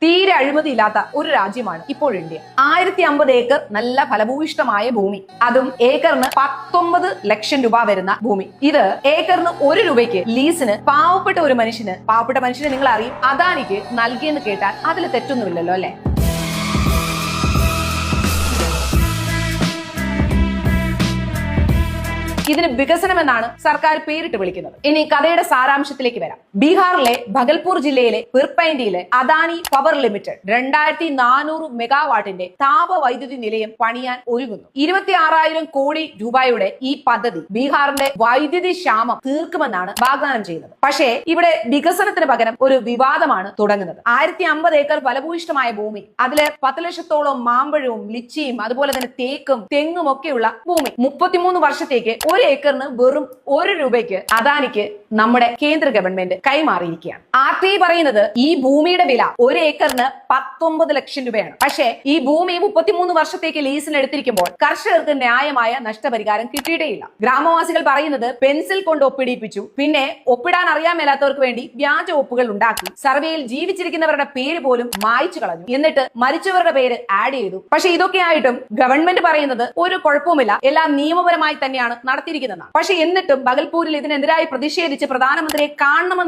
തീരെ അഴിമതിയില്ലാത്ത ഒരു രാജ്യമാണ് ഇപ്പോൾ ഇന്ത്യ. 1050 ഏക്കർ നല്ല ഫലഭൂയിഷ്ടമായ ഭൂമി, അതും ഏക്കറിന് 19 ലക്ഷം രൂപ വരുന്ന ഭൂമി. ഇത് ഏക്കറിന് 1 രൂപയ്ക്ക് ലീസിന് പാവപ്പെട്ട മനുഷ്യനെ നിങ്ങൾ അറിയും അദാനിക്ക് നൽകിയെന്ന് കേട്ടാൽ അതിൽ തെറ്റൊന്നുമില്ലല്ലോ അല്ലെ? ഇതിന് വികസനം എന്നാണ് സർക്കാർ പേരിട്ട് വിളിക്കുന്നത്. ഇനി കഥയുടെ സാരാംശത്തിലേക്ക് വരാം. ബീഹാറിലെ ഭഗൽപൂർ ജില്ലയിലെ പിർപ്പൈൻഡിയിലെ അദാനി പവർ ലിമിറ്റഡ് 2400 മെഗാവാട്ടിന്റെ താപവൈദ്യുതി നിലയം പണിയാൻ ഒരുങ്ങുന്നു. 26,000 കോടി രൂപയുടെ ഈ പദ്ധതി ബീഹാറിന്റെ വൈദ്യുതി ക്ഷാമം തീർക്കുമെന്നാണ് വാഗ്ദാനം ചെയ്യുന്നത്. പക്ഷേ ഇവിടെ വികസനത്തിന് പകരം ഒരു വിവാദമാണ് തുടങ്ങുന്നത്. 1050 ഏക്കർ ഫലഭൂയിഷ്ടമായ ഭൂമി, അതില് 10 ലക്ഷത്തോളം മാമ്പഴവും ലിച്ചിയും അതുപോലെ തന്നെ തേക്കും തെങ്ങും ഒക്കെയുള്ള ഭൂമി 33 വർഷത്തേക്ക് 1 ഏക്കറിന് വെറും 1 രൂപയ്ക്ക് അദാനിക്ക് നമ്മുടെ കേന്ദ്ര ഗവൺമെന്റ് കൈമാറിയിരിക്കുകയാണ്. RTI പറയുന്നത് ഈ ഭൂമിയുടെ വില 1 ഏക്കറിന് 19 ലക്ഷം രൂപയാണ്. പക്ഷേ ഈ ഭൂമി 33 വർഷത്തേക്ക് ലീസിന് എടുത്തിരിക്കുമ്പോൾ കർഷകർക്ക് ന്യായമായ നഷ്ടപരിഹാരം കിട്ടിയിട്ടേയില്ല. ഗ്രാമവാസികൾ പറയുന്നത് പെൻസിൽ കൊണ്ട് ഒപ്പിടിപ്പിച്ചു, പിന്നെ ഒപ്പിടാൻ അറിയാൻ മേലാത്തവർക്ക് വേണ്ടി വ്യാജ ഒപ്പുകൾ ഉണ്ടാക്കി, സർവേയിൽ ജീവിച്ചിരിക്കുന്നവരുടെ പേര് പോലും മായ്ച്ചു കളഞ്ഞു, എന്നിട്ട് മരിച്ചവരുടെ പേര് ആഡ് ചെയ്തു. പക്ഷെ ഇതൊക്കെ ആയിട്ടും ഗവൺമെന്റ് പറയുന്നത് ഒരു കുഴപ്പവുമില്ല, എല്ലാം നിയമപരമായി തന്നെയാണ് നടത്തിയിരിക്കുന്നതാണ്. പക്ഷെ എന്നിട്ടും ഭഗൽപൂരിൽ ഇതിനെതിരായി പ്രതിഷേധിച്ച് പ്രധാനമന്ത്രിയെ കാണണമെന്ന്